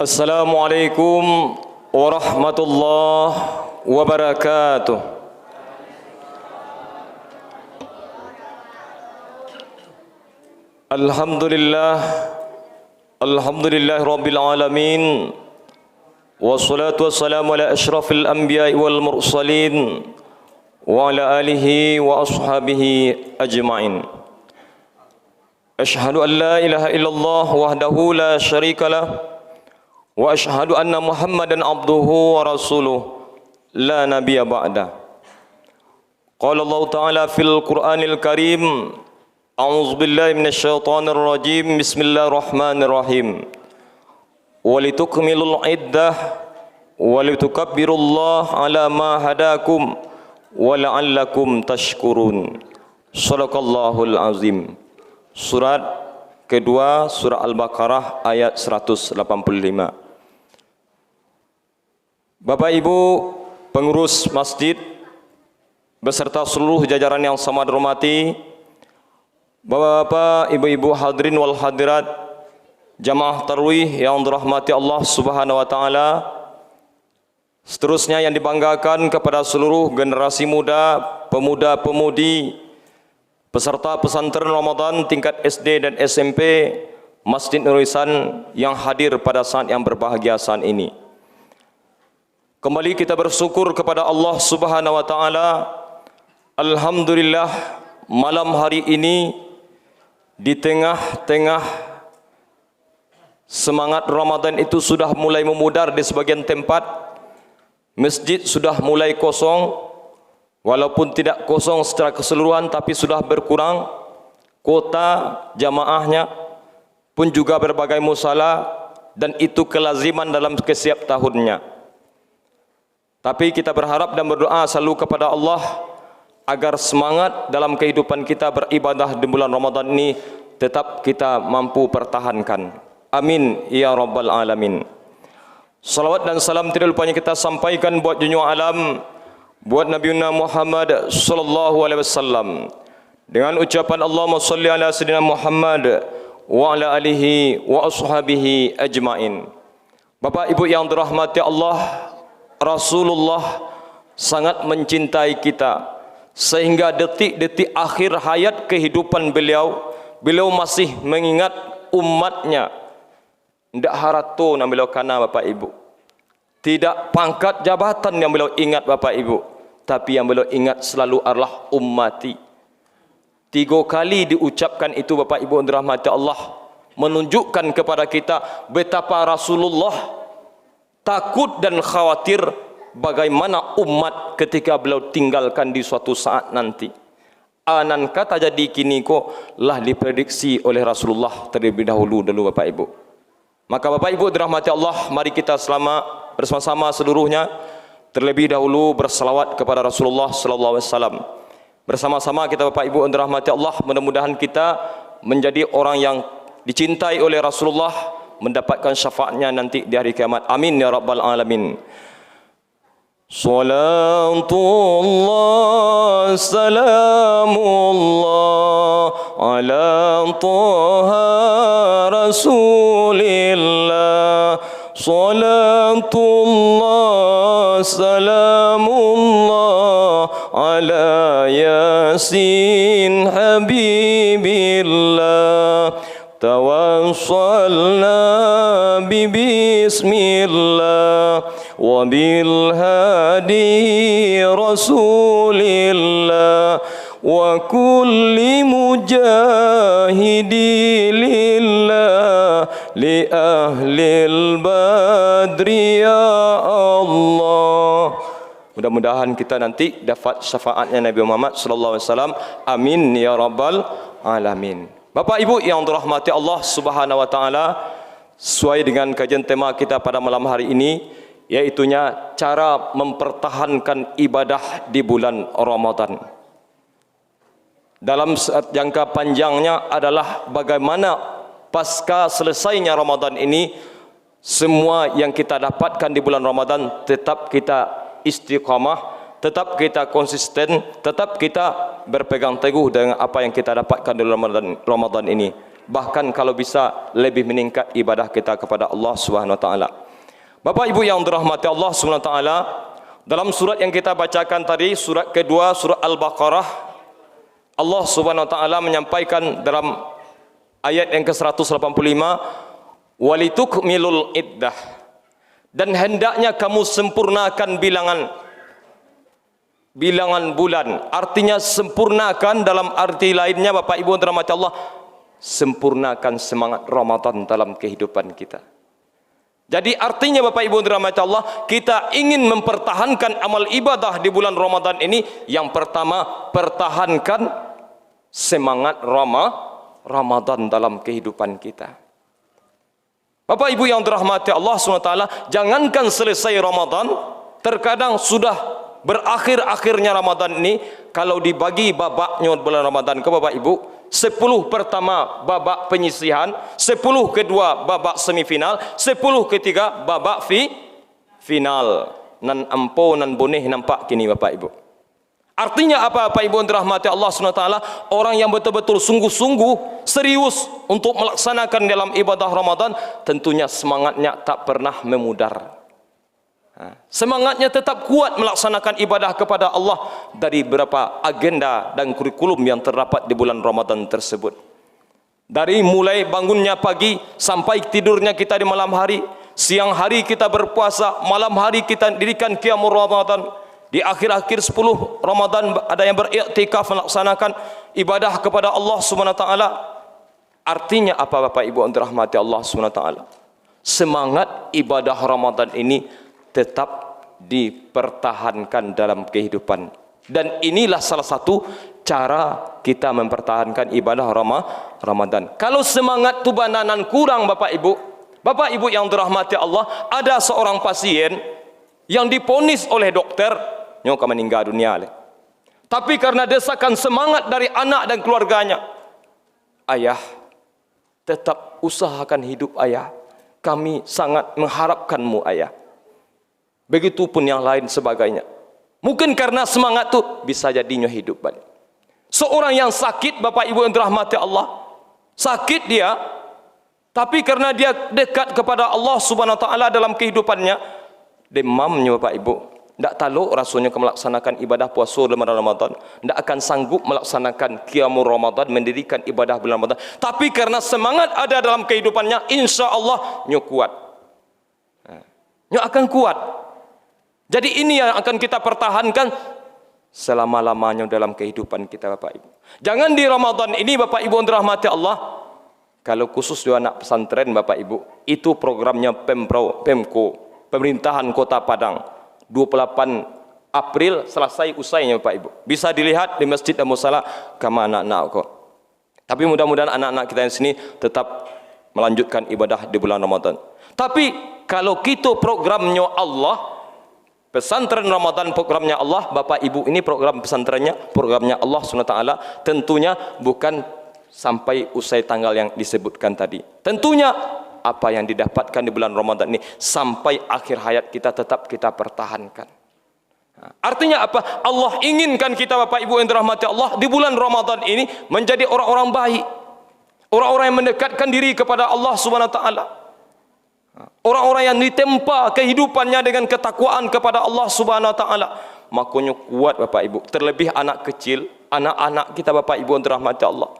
Assalamualaikum warahmatullahi wabarakatuh. Alhamdulillah rabbil alamin. Wassalatu wassalamu ala asyrafil anbiya'i wal mursalin wa ala alihi wa ashabihi ajma'in. Asyhadu an la ilaha illallah wahdahu la syarikalah wa asyhadu anna Muhammadan abduhu wa rasuluh la nabiyya ba'da. Qala Allah Ta'ala fil Qur'anil Karim, a'udzu billahi minasyaitonir rajim, bismillahirrahmanirrahim. Walitukmilul iddah walitukabbirullaha ala ma hadakum wa la'allakum tashkurun. Shadaqallahul azim. Surat kedua, surah Al-Baqarah ayat 185. Bapak Ibu pengurus masjid beserta seluruh jajaran yang sama dihormati, Bapak-bapak, ibu-ibu hadirin wal hadirat, jamaah tarawih yang dirahmati Allah Subhanahu wa taala. Seterusnya yang dibanggakan kepada seluruh generasi muda, pemuda-pemudi, peserta pesantren Ramadan tingkat SD dan SMP Masjid Nurul Ihsan yang hadir pada saat yang berbahagia saat ini. Kembali kita bersyukur kepada Allah Subhanahu wa taala. Alhamdulillah, malam hari ini di tengah-tengah semangat Ramadan itu sudah mulai memudar di sebagian tempat. Masjid sudah mulai kosong, walaupun tidak kosong secara keseluruhan tapi sudah berkurang. Kuota jamaahnya pun juga berbagai musala, dan itu kelaziman dalam setiap tahunnya. Tapi kita berharap dan berdoa selalu kepada Allah agar semangat dalam kehidupan kita beribadah di bulan Ramadan ini tetap kita mampu pertahankan. Amin ya rabbal alamin. Salawat dan salam tidak lupanya kita sampaikan buat dunia alam, buat Nabi Muhammad sallallahu alaihi wasallam, dengan ucapan Allahumma shalli ala sayyidina Muhammad wa ala alihi wa ashabihi ajmain. Bapak Ibu yang dirahmati Allah, Rasulullah sangat mencintai kita sehingga detik-detik akhir hayat kehidupan beliau masih mengingat umatnya. Tidak haratu yang beliau kana Bapak Ibu, tidak pangkat jabatan yang beliau ingat Bapak Ibu, tapi yang beliau ingat selalu adalah ummati. 3 kali diucapkan itu Bapak Ibu yang dirahmati Allah, menunjukkan kepada kita betapa Rasulullah takut dan khawatir bagaimana umat ketika beliau tinggalkan di suatu saat nanti. Anan kata jadi kini kok lah diprediksi oleh Rasulullah terlebih dahulu Bapak Ibu. Maka Bapak Ibu dirahmati Allah, mari kita bersama-sama seluruhnya terlebih dahulu bersalawat kepada Rasulullah sallallahu alaihi wasallam. Bersama-sama kita Bapak Ibu dirahmati Allah, mudah-mudahan kita menjadi orang yang dicintai oleh Rasulullah, mendapatkan syafaatnya nanti di hari kiamat. Amin ya rabbal alamin. Salatullah salamullah ala Taha Rasulillah. Salatullah salamullah ala Yasin Habibillah. Tawassalna bismillah wa bil hadi Rasulillah wa kulli mujahidi lillah li ahlil badri ya Allah. Mudah-mudahan kita nanti dapat syafaatnya Nabi Muhammad sallallahu alaihi wasallam. Amin ya rabbal alamin. Bapak Ibu yang dirahmati Allah Subhanahu wa taala, sesuai dengan kajian tema kita pada malam hari ini, yaitunya cara mempertahankan ibadah di bulan Ramadan. Dalam jangka panjangnya adalah bagaimana pasca selesainya Ramadan ini, semua yang kita dapatkan di bulan Ramadan tetap kita istiqamah, tetap kita konsisten, tetap kita berpegang teguh dengan apa yang kita dapatkan dalam Ramadan ini. Bahkan kalau bisa lebih meningkat ibadah kita kepada Allah Subhanahu wa taala. Bapak Ibu yang dirahmati Allah Subhanahu wa taala, dalam surat yang kita bacakan tadi, surat kedua, surat Al-Baqarah, Allah Subhanahu wa taala menyampaikan dalam ayat yang ke-185, walitukmilul iddah, dan hendaknya kamu sempurnakan bilangan bulan. Artinya sempurnakan dalam arti lainnya, Bapak Ibu yang dirahmati Allah, sempurnakan semangat Ramadan dalam kehidupan kita. Jadi artinya Bapak Ibu yang dirahmati Allah, kita ingin mempertahankan amal ibadah di bulan Ramadan ini. Yang pertama, pertahankan semangat Ramadan dalam kehidupan kita. Bapak Ibu yang dirahmati Allah SWT, jangankan selesai Ramadan, terkadang sudah berakhir-akhirnya Ramadan ini, kalau dibagi babaknya bulan Ramadan ke Bapak Ibu, 10 pertama babak penyisihan, 10 kedua babak semifinal, 10 ketiga babak final. Nan ampo nan boneh nampak kini Bapak Ibu. Artinya apa Bapak Ibu yang dirahmati Allah SWT? Orang yang betul-betul sungguh-sungguh serius untuk melaksanakan dalam ibadah Ramadan, tentunya semangatnya tak pernah memudar. Semangatnya tetap kuat melaksanakan ibadah kepada Allah dari beberapa agenda dan kurikulum yang terdapat di bulan Ramadan tersebut. Dari mulai bangunnya pagi sampai tidurnya kita di malam hari, siang hari kita berpuasa, malam hari kita dirikan qiyamul Ramadan. Di akhir-akhir 10 Ramadan ada yang beriktikaf melaksanakan ibadah kepada Allah Subhanahu wa taala. Artinya apa Bapak Ibu yang dirahmati Allah Subhanahu wa taala? Semangat ibadah Ramadan ini tetap dipertahankan dalam kehidupan. Dan inilah salah satu cara kita mempertahankan ibadah Ramadan. Kalau semangat tu bananan kurang Bapak Ibu yang dirahmati Allah, ada seorang pasien yang diponis oleh dokter nyoka meninggal dunia. Tapi karena desakan semangat dari anak dan keluarganya, ayah, tetap usahakan hidup ayah. Kami sangat mengharapkanmu ayah. Begitupun yang lain sebagainya. Mungkin karena semangat tu bisa jadinya hidup balik. Seorang yang sakit Bapak Ibu yang dirahmati Allah, sakit dia, tapi karena dia dekat kepada Allah Subhanahu wa taala dalam kehidupannya, demamnya Bapak Ibu, tidak tahu rasanya melaksanakan ibadah puasa dalam Ramadan, tidak akan sanggup melaksanakan qiyamul Ramadan, mendirikan ibadah bulan Ramadan. Tapi karena semangat ada dalam kehidupannya, insya Allah nyo kuat, nyo akan kuat. Jadi ini yang akan kita pertahankan selama-lamanya dalam kehidupan kita Bapak Ibu. Jangan di Ramadan ini Bapak Ibu yang dirahmati Allah, kalau khusus di anak pesantren Bapak Ibu, itu programnya Pemko, Pemerintahan Kota Padang, 28 April selesai usainya Bapak Ibu. Bisa dilihat di Masjid dan Musala kama anak-anak kok. Tapi mudah-mudahan anak-anak kita di sini tetap melanjutkan ibadah di bulan Ramadan. Tapi kalau kita programnya Allah, pesantren Ramadan programnya Allah, Bapak Ibu ini program pesantrennya, programnya Allah SWT, tentunya bukan sampai usai tanggal yang disebutkan tadi. Tentunya apa yang didapatkan di bulan Ramadan ini sampai akhir hayat kita tetap kita pertahankan. Artinya apa? Allah inginkan kita Bapak Ibu yang dirahmati Allah di bulan Ramadan ini menjadi orang-orang baik, orang-orang yang mendekatkan diri kepada Allah Subhanahu wa taala. Orang-orang yang ditempa kehidupannya dengan ketakwaan kepada Allah Subhanahu wa taala, makanya kuat Bapak Ibu. Terlebih anak kecil, anak-anak kita Bapak Ibu yang dirahmati Allah,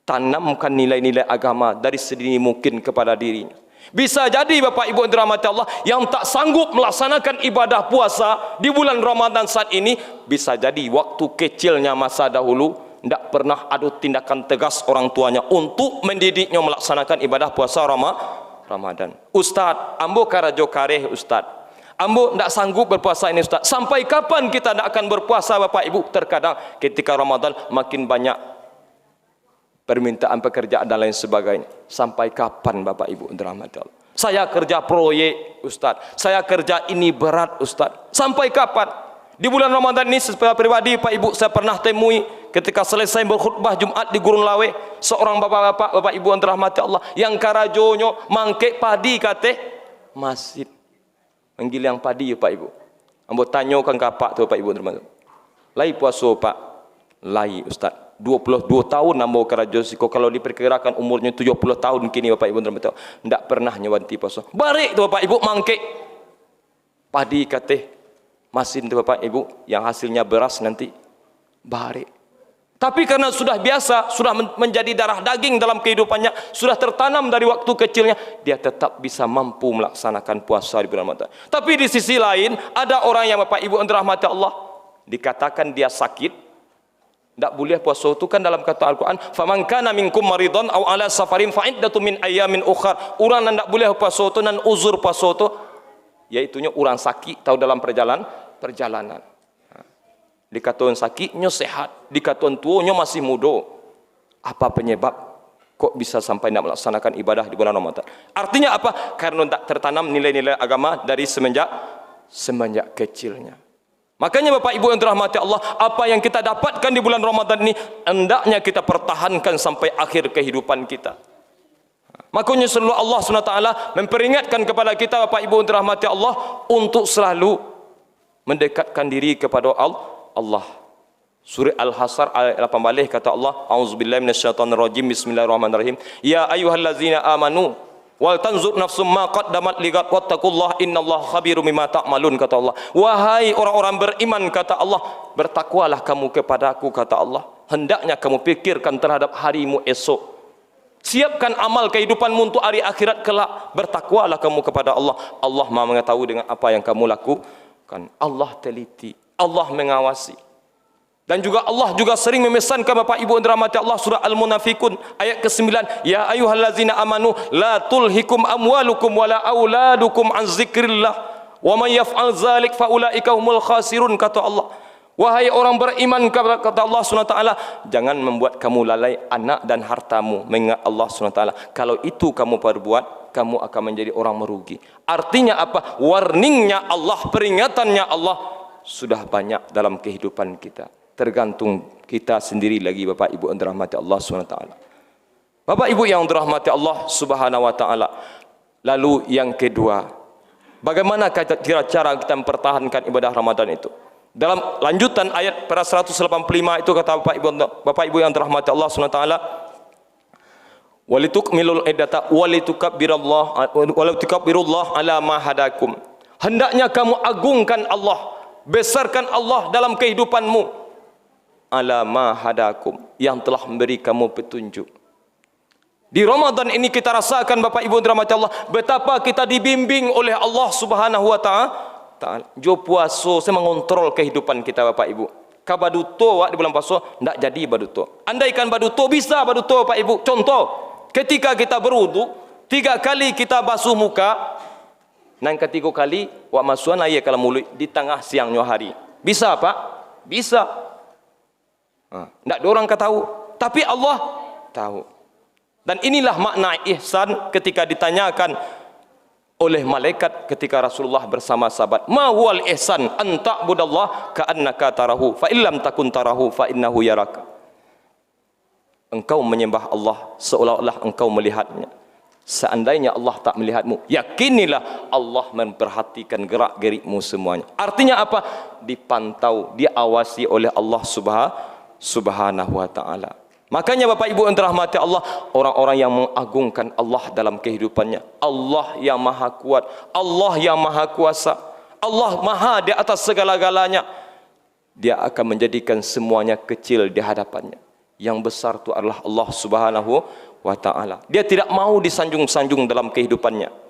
tanamkan nilai-nilai agama dari sedini mungkin kepada dirinya. Bisa jadi Bapak Ibu yang dirahmati Allah yang tak sanggup melaksanakan ibadah puasa di bulan Ramadan saat ini, bisa jadi waktu kecilnya masa dahulu tidak pernah ada tindakan tegas orang tuanya untuk mendidiknya melaksanakan ibadah puasa Ramadan. Ustaz, ambo karajo kareh Ustaz, ambo tidak sanggup berpuasa ini Ustaz. Sampai kapan kita tidak akan berpuasa Bapak Ibu? Terkadang ketika Ramadan makin banyak permintaan pekerjaan dan lain sebagainya. Sampai kapan Bapak Ibu dirahmati Allah? Saya kerja proyek Ustaz, saya kerja ini berat Ustaz. Sampai kapan? Di bulan Ramadan ini secara pribadi Pak Ibu saya pernah temui ketika selesai berkhutbah Jumat di Gurun Lawe, seorang bapak-bapak, Bapak Ibu yang dirahmati Allah, yang karajonyo mangke padi kate masjid, menggiling padi ya Pak Ibu. Ambo tanyakan kapak tu Bapak Ibu termasuk. Lai puasa Pak. Lai Ustaz. 22 tahun ambo kerajo siko, kalau diperkirakan umurnya 70 tahun kini Bapak Ibu termasuk. Ndak pernah nyawanti puasa. Barik tu Bapak Ibu mangkek. Padi kateh masin tu Bapak Ibu yang hasilnya beras nanti. Barik. Tapi karena sudah biasa, sudah menjadi darah daging dalam kehidupannya, sudah tertanam dari waktu kecilnya, dia tetap bisa mampu melaksanakan puasa di bulan Ramadan. Tapi di sisi lain, ada orang yang Bapak Ibu yang dirahmati Allah, dikatakan dia sakit, tidak boleh puasa itu kan dalam kata Al-Quran, faman kana minkum maridun aw ala safarin fa iddatu min ayamin ukhar. Orang yang tidak boleh puasa itu dan uzur puasa itu, yaitunya orang sakit atau dalam perjalanan. Dikatakan sakitnya sehat, dikatakan tuanya masih muda. Apa penyebab kok bisa sampai tidak melaksanakan ibadah di bulan Ramadan? Artinya apa? Karena tak tertanam nilai-nilai agama dari semenjak kecilnya. Makanya Bapak Ibu yang dirahmati Allah, apa yang kita dapatkan di bulan Ramadan ini hendaknya kita pertahankan sampai akhir kehidupan kita. Makanya selalu Allah SWT memperingatkan kepada kita Bapak Ibu yang dirahmati Allah untuk selalu mendekatkan diri kepada Allah. Surah Al-Hasr ayat 18 kata Allah, A'udzubillahi minasyaitonirrajim, bismillahirrahmanirrahim. Ya ayyuhallazina amanu wal tanzur nafsum ma qaddamat ligat wattaqullaha innallaha khabirum bima ta'malun kata Allah. Wahai orang-orang beriman kata Allah, bertakwalah kamu kepadaku kata Allah. Hendaknya kamu pikirkan terhadap harimu esok. Siapkan amal kehidupanmu untuk hari akhirat kelak. Bertakwalah kamu kepada Allah. Allah Maha mengetahui dengan apa yang kamu lakukan. Allah teliti, Allah mengawasi. Dan juga Allah juga sering memesankan Bapak Ibu yang dirahmati Allah, surah Al-Munafikun ayat ke-9, ya ayyuhallazina amanu la tulhikum amwalukum wala auladukum an zikrillah wa man yaf'al dzalik fa ulaika humul khasirun kata Allah. Wahai orang beriman kata Allah SWT, jangan membuat kamu lalai anak dan hartamu mengingat Allah SWT. Kalau itu kamu perbuat, kamu akan menjadi orang merugi. Artinya apa? Warningnya Allah, peringatannya Allah sudah banyak dalam kehidupan kita. Tergantung kita sendiri lagi Bapak Ibu yang dirahmati Allah SWT. Bapak Ibu yang dirahmati Allah Subhanahu wa taala. Lalu yang kedua, bagaimana cara kita mempertahankan ibadah Ramadan itu? Dalam lanjutan ayat pada 185 itu kata Bapak Ibu yang dirahmati Allah SWT, walitukmilul iddata walitukabbirullaha ala ma hadakum. Hendaknya kamu agungkan Allah, besarkan Allah dalam kehidupanmu, ala ma hadakum, yang telah memberi kamu petunjuk. Di Ramadan ini kita rasakan Bapak Ibu dirahmati Allah, betapa kita dibimbing oleh Allah Subhanahu wa taala. Jo puasa saya mengontrol kehidupan kita Bapak Ibu. Ka baduto di bulan puasa ndak jadi baduto. Andaikan baduto bisa baduto Bapak Ibu. Contoh, ketika kita berwudu 3 kali kita basuh muka, nang ketiga kali wak masuan air kalau mulut di tengah siangnya hari. Bisa Pak? Bisa. Ndak ada orang tahu, tapi Allah tahu. Dan inilah makna ihsan ketika ditanyakan oleh malaikat ketika Rasulullah bersama sahabat, ma huwal ihsan an ta'budallah ka'annaka tarahu fa illam takun tarahu fa innahu yaraka. Engkau menyembah Allah seolah-olah engkau melihatnya. Seandainya Allah tak melihatmu, yakinilah Allah memperhatikan gerak-gerikmu semuanya. Artinya apa? Dipantau, diawasi oleh Allah Subhanahu wa taala. Makanya Bapak Ibu yang dirahmati Allah, orang-orang yang mengagungkan Allah dalam kehidupannya, Allah yang maha kuat, Allah yang maha kuasa, Allah maha di atas segala-galanya, dia akan menjadikan semuanya kecil di hadapannya. Yang besar itu adalah Allah Subhanahu wa taala. Dia tidak mau disanjung-sanjung dalam kehidupannya.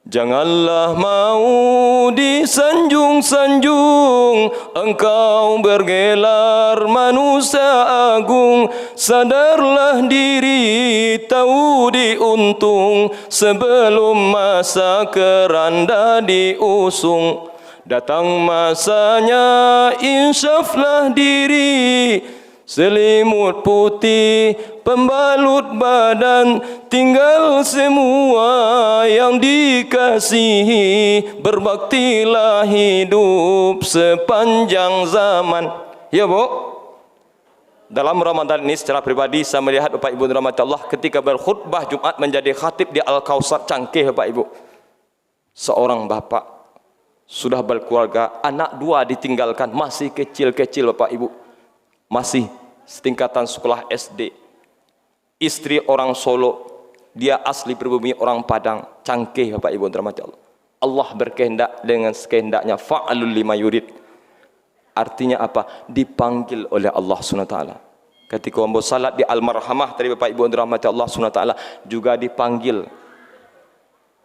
Janganlah mau disanjung-sanjung, engkau bergelar manusia agung. Sadarlah diri, tahu diuntung, sebelum masa keranda diusung. Datang masanya, insyaflah diri, selimut putih pembalut badan, tinggal semua yang dikasihi, berbaktilah hidup sepanjang zaman. Ya Bu, dalam Ramadan ini secara pribadi saya melihat Bapak Ibu dirahmati Allah, ketika berkhutbah Jumat menjadi khatib di Al-Kausar, cangkih Bapak Ibu. Seorang bapak sudah berkeluarga, anak 2 ditinggalkan, masih kecil-kecil Bapak Ibu, masih setingkatan sekolah SD. Istri orang Solo, dia asli pribumi orang Padang, cangkih Bapak Ibu dirahmati Allah. Allah berkehendak dengan kehendaknya, fa'alul lima yurid. Artinya apa? Dipanggil oleh Allah SWT. Ketika hamba salat di Al-Marhamah tadi Bapak Ibu dirahmati Allah SWT, juga dipanggil.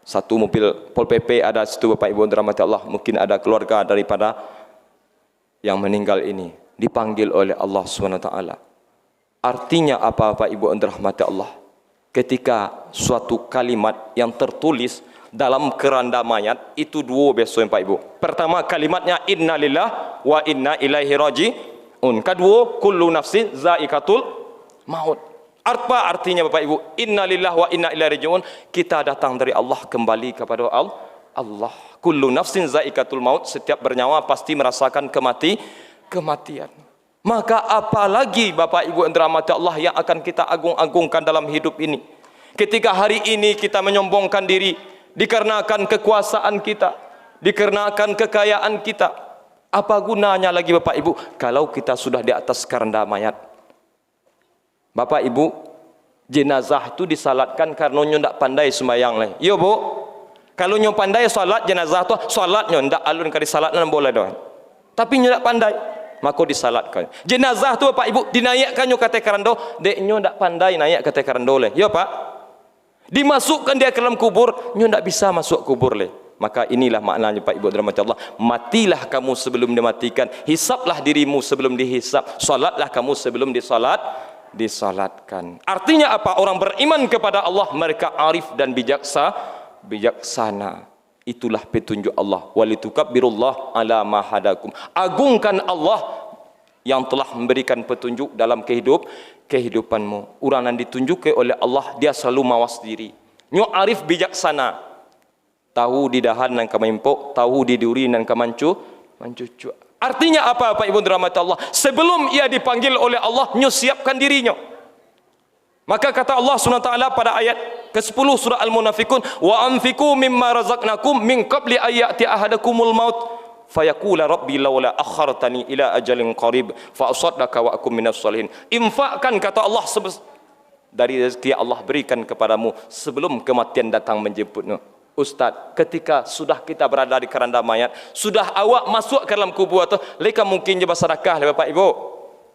Satu mobil Pol PP ada situ Bapak Ibu dirahmati Allah, mungkin ada keluarga daripada yang meninggal ini, dipanggil oleh Allah SWT. Artinya apa Bapak Ibu dirahmati Allah? Ketika suatu kalimat yang tertulis dalam keranda mayat itu 2 besok Bapak Ibu. Pertama kalimatnya inna lillah wa inna ilaihi raji'un. Kedua kullu nafsin zaikatul maut. Apa artinya Bapak Ibu? Inna lillah wa inna ilaihi raji'un. Kita datang dari Allah, kembali kepada Allah. Kullu nafsin zaikatul maut. Setiap bernyawa pasti merasakan kematian. Maka apalagi Bapak Ibu yang dirahmati Allah yang akan kita agung-agungkan dalam hidup ini. Ketika hari ini kita menyombongkan diri dikarenakan kekuasaan kita, dikarenakan kekayaan kita, apa gunanya lagi Bapak Ibu kalau kita sudah di atas keranda mayat? Bapak Ibu, jenazah itu disalatkan karena nyo ndak pandai sembahyang lah. Yo Bu, kalau nyo pandai salat jenazah tu, salat nyo ndak alun kali salatnan boleh doh. Tapi nyo ndak pandai, maka disalatkan. Jenazah tu Bapak Ibu dinaikkan nyo kate keranda, dek nyo ndak pandai naik kate keranda leh. Yo Pak. Dimasukkan dia ke dalam kubur, nyo ndak bisa masuk kubur leh. Maka inilah maknanya Pak Ibu dirahmati Allah, matilah kamu sebelum dimatikan, hisablah dirimu sebelum dihisab, salatlah kamu sebelum disalatkan. Artinya apa? Orang beriman kepada Allah mereka arif dan bijaksana. Itulah petunjuk Allah. Walitukabbirullah ala ma hadakum. Agungkan Allah yang telah memberikan petunjuk dalam kehidupanmu. Orang yang ditunjuki oleh Allah, dia selalu mawas diri. Nyo arif bijaksana. Tahu di dahan dan kemempok, tahu di duri dan kemancucu. Artinya apa Bapak Ibu dirahmati Allah? Sebelum ia dipanggil oleh Allah, nyo siapkan dirinya. Maka kata Allah SWT pada ayat ke-10 surah Al-Munafikun, wa anfiqu mimma razaqnakum min qabli ayati ahadakumul maut fayaqula rabbi laula akhartani ila ajalin qarib fa asaddaqa wa akum minas solihin. Infakkan kata Allah dari rezeki Allah berikan kepadamu sebelum kematian datang menjemputmu. Ustaz, ketika sudah kita berada di keranda mayat, sudah awak masuk ke dalam kubur tu, leka mungkin je bersedekah Bapak Ibu?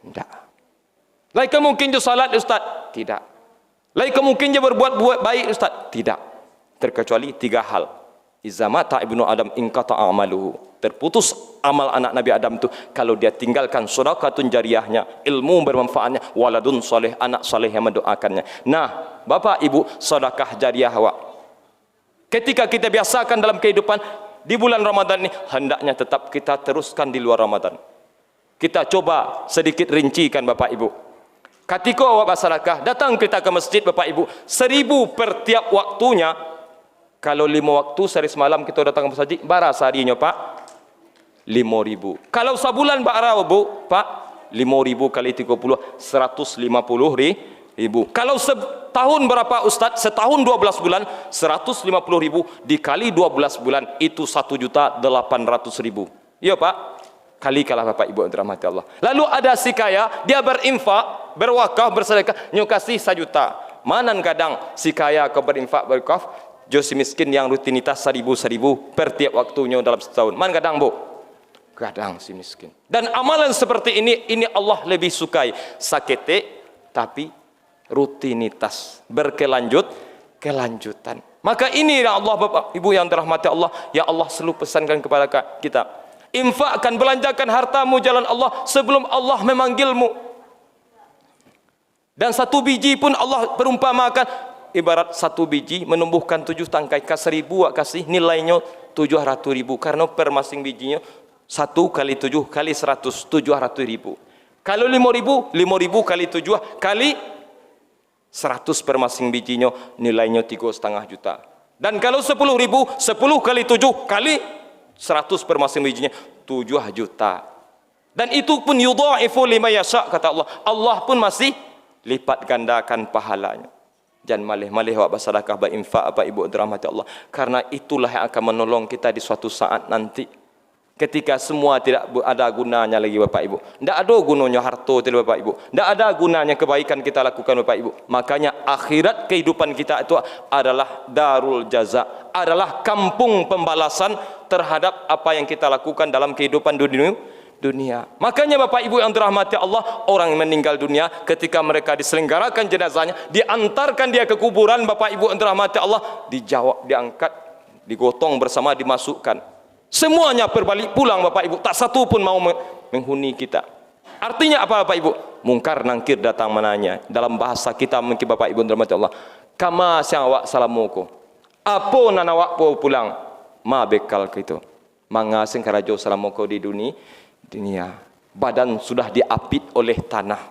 Tidak. Leka mungkin je salat Ustaz? Tidak. Leka mungkin je berbuat baik Ustaz? Tidak. Terkecuali 3 hal. Iza mata ibnu Adam inqata amaluhu. Terputus amal anak Nabi Adam tu kalau dia tinggalkan sedekahun jariyahnya, ilmu bermanfaatnya, waladun soleh, anak soleh yang mendoakannya. Nah, Bapak Ibu, sedekah jariyah awak ketika kita biasakan dalam kehidupan di bulan Ramadan ini, hendaknya tetap kita teruskan di luar Ramadan. Kita coba sedikit rincikan Bapak Ibu. Ketika awak bersedekah, datang kita ke masjid Bapak Ibu, 1000 per tiap waktunya. Kalau 5 waktu sehari semalam kita datang ke masjid, berapa seharinya Pak? 5.000. Kalau sebulan berapa Bu? Pak? 5.000 kali 30, 150.000. Kalau setahun berapa Ustaz? Setahun 12 bulan, 150.000 dikali 12 bulan, itu 1.800.000. Iya Pak? Kali kalah Bapak Ibu dirahmati Allah. Lalu ada si kaya, dia berinfak, berwakaf, bersedekah, nyo kasih 1 juta. Manan kadang si kaya kau berinfak, berwakaf, jo si miskin yang rutinitas 1.000 per tiap waktunya dalam setahun. Man kadang Bu? Kadang si miskin. Dan amalan seperti ini Allah lebih sukai sakete tapi rutinitas, kelanjutan. Maka inilah Allah Bapak Ibu yang dirahmati Allah, ya Allah selalu pesankan kepada kita, infakkan, belanjakan hartamu jalan Allah sebelum Allah memanggilmu. Dan 1 biji pun Allah perumpamakan ibarat 1 biji menumbuhkan 7 tangkai. Ke 1.000 kasih nilainya 700.000 karena per masing bijinya 1 kali 7 kali 100, 700.000. Kalau 5.000 kali 7 kali 100 per masing bijinya nilainya 3,5 juta. Dan kalau 10.000, 10 kali 7 kali 100 per masing bijinya 7 juta. Dan itu pun yudha'ifu liman yasha kata Allah. Allah pun masih lipat gandakan pahalanya. Jangan malih-malih awak bersedekah, berinfak Bapak Ibu dirahmati Allah. Karena itulah yang akan menolong kita di suatu saat nanti. Ketika semua tidak ada gunanya lagi Bapak Ibu. Tidak ada gunanya harta itu Bapak Ibu. Tidak ada gunanya kebaikan kita lakukan Bapak Ibu. Makanya akhirat kehidupan kita itu adalah darul jaza. Adalah kampung pembalasan terhadap apa yang kita lakukan dalam kehidupan dunia. Makanya Bapak Ibu yang dirahmati Allah, orang yang meninggal dunia ketika mereka diselenggarakan jenazahnya, diantarkan dia ke kuburan Bapak Ibu yang dirahmati Allah, dijawab, diangkat, digotong bersama, dimasukkan. Semuanya berbalik pulang Bapak Ibu, tak satu pun mau menghuni kita. Artinya apa Bapak Ibu? Mungkar nangkir datang menanya. Dalam bahasa kita mungkin Bapak Ibu yang dirahmati Allah, kama siang awak salamuku. Apa nan awak pulang? Ma bekal gitu. Mangasing karajo salamuku di dunia. Badan sudah diapit oleh tanah,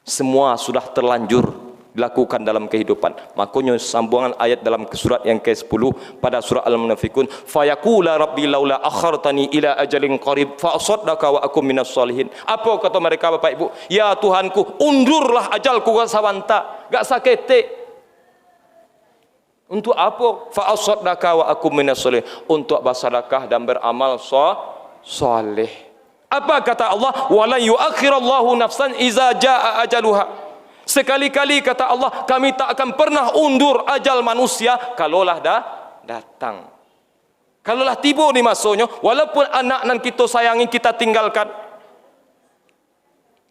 semua sudah terlanjur dilakukan dalam kehidupan. Makanya sambungan ayat dalam surat yang ke-10 pada surah Al-Munafikun, fayaqula rabbi laula akhartani ila ajalin qarib fa asaddaqa wa akum minas solihin. Apa kata mereka Bapak Ibu? Ya Tuhanku, undurlah ajalku ke sawanta, gak sakete. Untuk apa? Fa asaddaqa wa akum minas solihin, untuk bersedekah dan beramal soleh. Apa kata Allah? Wala yuakhirallahu nafsan iza jaa ajaluha. Sekali-kali kata Allah, kami tak akan pernah undur ajal manusia kalaulah datang. Kalaulah tiba di masanya, walaupun anak nan kita sayangi kita tinggalkan.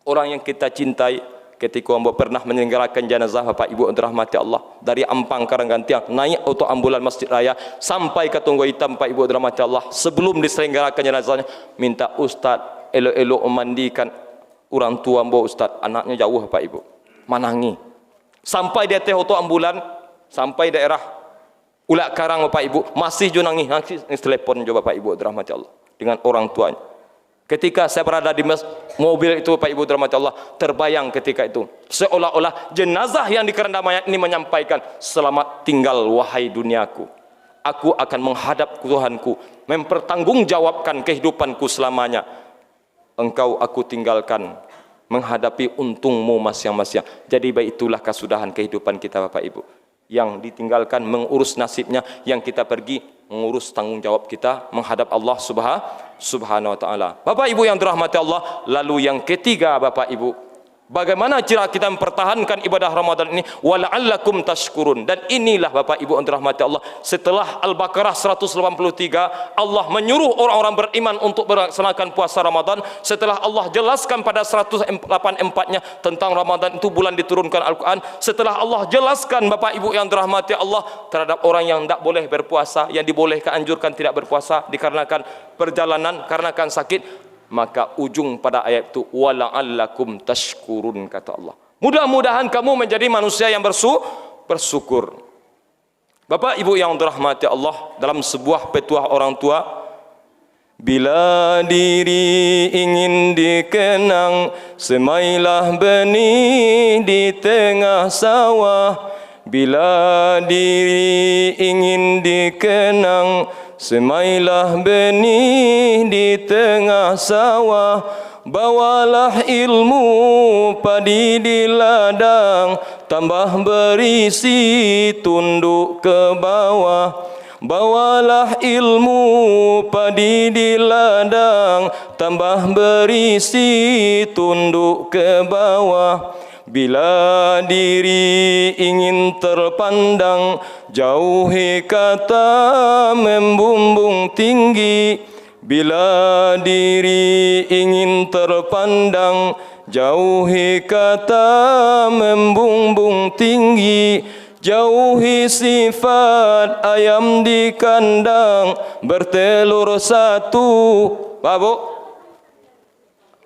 Orang yang kita cintai, ketika hamba pernah menyelenggarakan jenazah Bapak Ibu dirahmati Allah, dari Ampang Karanggantiang naik auto ambulan Masjid Raya sampai ke Tunggu Hitam Bapak Ibu dirahmati Allah. Sebelum diselenggarakan jenazahnya, minta Ustaz elok-elok memandikan orang tua hamba Ustaz, anaknya jauh Bapak Ibu, manangi. Sampai di atas auto ambulan, sampai daerah Ulak Karang Bapak Ibu, masih jo nangis telepon jo Bapak Ibu dirahmati Allah dengan orang tuanya. Ketika saya berada di mobil itu Bapak Ibu dirahmati Allah, terbayang ketika itu seolah-olah jenazah yang di keranda mayat ini menyampaikan, selamat tinggal wahai duniaku, aku akan menghadap Tuhanku, mempertanggungjawabkan kehidupanku selamanya. Engkau aku tinggalkan menghadapi untungmu masing-masing. Jadi baik itulah kesudahan kehidupan kita Bapak Ibu. Yang ditinggalkan mengurus nasibnya, yang kita pergi mengurus tanggung jawab kita menghadap Allah Subhanahu wa taala. Bapak Ibu yang dirahmati Allah, lalu yang ketiga Bapak Ibu, bagaimana cara kita mempertahankan ibadah Ramadan ini? Wala'allakum tashkurun. Dan inilah Bapak Ibu yang dirahmati Allah, setelah Al-Baqarah 183 Allah menyuruh orang-orang beriman untuk melaksanakan puasa Ramadan. Setelah Allah jelaskan pada 184-nya tentang Ramadan itu bulan diturunkan Al-Quran. Setelah Allah jelaskan Bapak Ibu yang dirahmati Allah terhadap orang yang tidak boleh berpuasa, yang dibolehkan anjurkan tidak berpuasa dikarenakan perjalanan, karenakan sakit, maka ujung pada ayat itu wala'allakum tashkurun kata Allah. Mudah-mudahan kamu menjadi manusia yang bersyukur. Bapak Ibu yang dirahmati Allah, dalam sebuah petuah orang tua, bila diri ingin dikenang, semailah benih di tengah sawah. Bila diri ingin dikenang, semailah benih di tengah sawah. Bawalah ilmu padi di ladang, tambah berisi tunduk ke bawah. Bawalah ilmu padi di ladang, tambah berisi tunduk ke bawah. Bila diri ingin terpandang, jauhi kata membumbung tinggi. Bila diri ingin terpandang, jauhi kata membumbung tinggi. Jauhi sifat ayam di kandang, bertelur satu. Babu,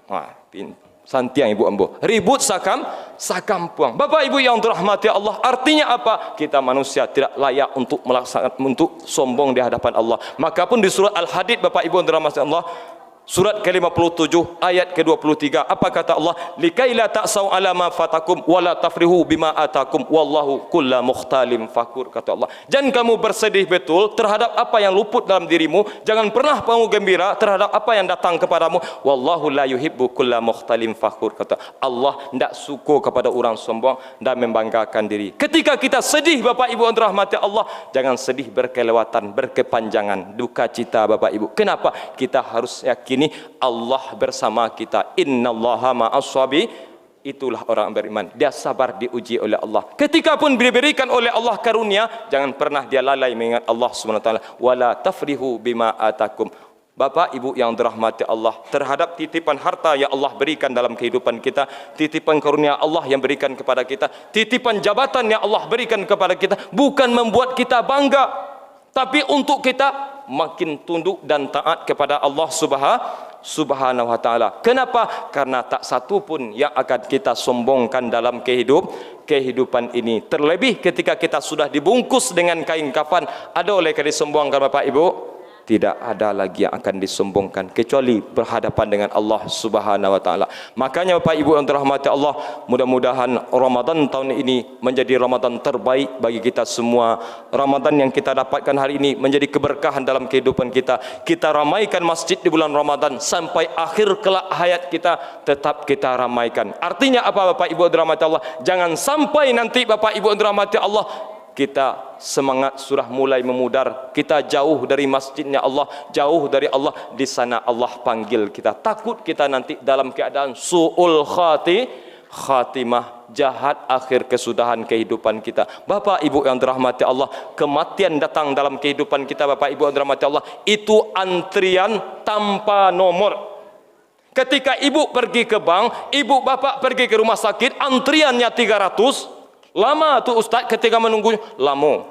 wah, santiang ibu ambo, ribut sakampuang. Bapak Ibu yang dirahmati Allah, artinya apa? Kita manusia tidak layak untuk melaksanakan, untuk sombong di hadapan Allah. Maka pun di surah Al-Hadid Bapak Ibu yang dirahmati Allah, Surat ke-57 ayat ke-23. Apa kata Allah? Likaila ta'sau ala ma fatakum wala tafrihu bima atakum wallahu kulla mukhtalim fakur, kata Allah. Jangan kamu bersedih betul terhadap apa yang luput dalam dirimu, jangan pernah kamu gembira terhadap apa yang datang kepadamu. Wallahu la yuhibbu kulla mukhtalim fakur, kata Allah. Tidak suka kepada orang sombong dan membanggakan diri. Ketika kita sedih Bapak Ibu yang dirahmati Allah, jangan sedih berkelewatan, berkepanjangan, duka cita Bapak Ibu. Kenapa? Kita harus yakin Allah bersama kita. Innallaha ma'as-sabi. Itulah orang beriman, dia sabar diuji oleh Allah. Ketika pun diberikan oleh Allah karunia, jangan pernah dia lalai mengingat Allah Subhanahu wa taala. Wala tafrihu bima atakum. Bapak Ibu yang dirahmati Allah, terhadap titipan harta yang Allah berikan dalam kehidupan kita, titipan karunia Allah yang berikan kepada kita, titipan jabatan yang Allah berikan kepada kita, bukan membuat kita bangga, tapi untuk kita makin tunduk dan taat kepada Allah Subhanahu wa taala. Kenapa? Karena tak satu pun yang akan kita sombongkan dalam kehidupan ini. Terlebih ketika kita sudah dibungkus dengan kain kafan, ada oleh yang disombongkan Bapak Ibu? Tidak ada lagi yang akan disombongkan kecuali berhadapan dengan Allah Subhanahu wa taala. Makanya Bapak Ibu yang dirahmati Allah, mudah-mudahan Ramadan tahun ini menjadi Ramadan terbaik bagi kita semua. Ramadan yang kita dapatkan hari ini menjadi keberkahan dalam kehidupan kita. Kita ramaikan masjid di bulan Ramadan sampai akhir kelak hayat kita, tetap kita ramaikan. Artinya apa Bapak Ibu yang dirahmati Allah? Jangan sampai nanti Bapak Ibu yang dirahmati Allah kita semangat surah mulai memudar, kita jauh dari masjidnya Allah, jauh dari Allah, di sana Allah panggil kita. Takut kita nanti dalam keadaan su'ul khatimah, jahat akhir kesudahan kehidupan kita. Bapak Ibu yang dirahmati Allah, kematian datang dalam kehidupan kita Bapak Ibu yang dirahmati Allah, itu antrian tanpa nomor. Ketika ibu pergi ke bank, ibu bapak pergi ke rumah sakit, antriannya 300. Lama tu Ustaz ketika menunggu, lama.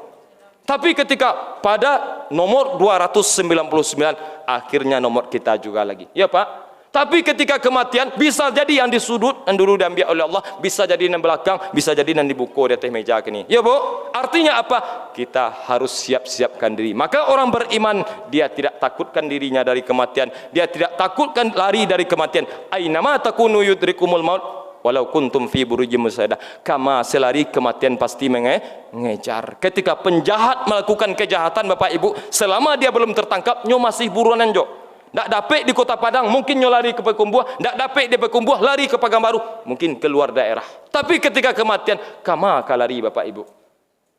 Tapi ketika pada nomor 299, akhirnya nomor kita juga lagi. Ya Pak? Tapi ketika kematian, bisa jadi yang di sudut, yang dulu diambil oleh Allah, bisa jadi yang belakang, bisa jadi yang di buku di atas meja ini. Ya Bu? Artinya apa? Kita harus siap-siapkan diri. Maka orang beriman, dia tidak takutkan dirinya dari kematian. Dia tidak takutkan lari dari kematian. Ainama takunu yudrikumul maut. Walau kuntum fi burujim musyadah, kama selari kematian pasti mengejar. Ketika penjahat melakukan kejahatan Bapak Ibu, selama dia belum tertangkap, nyo masih buruanan jo. Ndak dapat di Kota Padang, mungkin nyo lari ke Pekumbuh. Ndak dapat di Pekumbuh, lari ke Pagambaru, mungkin keluar daerah. Tapi ketika kematian, kama kalari Bapak Ibu.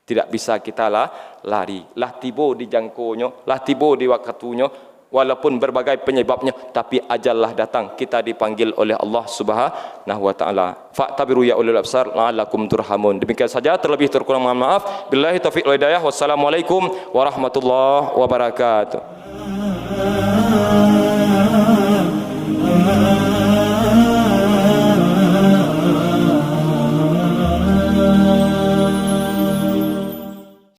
Tidak bisa kita lari. Lah tibo di jangkonyo, lah tibo di waktunya. Walaupun berbagai penyebabnya, tapi ajallah datang, kita dipanggil oleh Allah Subhanahu wa taala. Fa'tabiru ya ulul absar la'allakum turhamun. Demikian saja, terlebih terkurang mohon maaf. Billahi taufiq wal hidayah. Wassalamualaikum warahmatullahi wabarakatuh.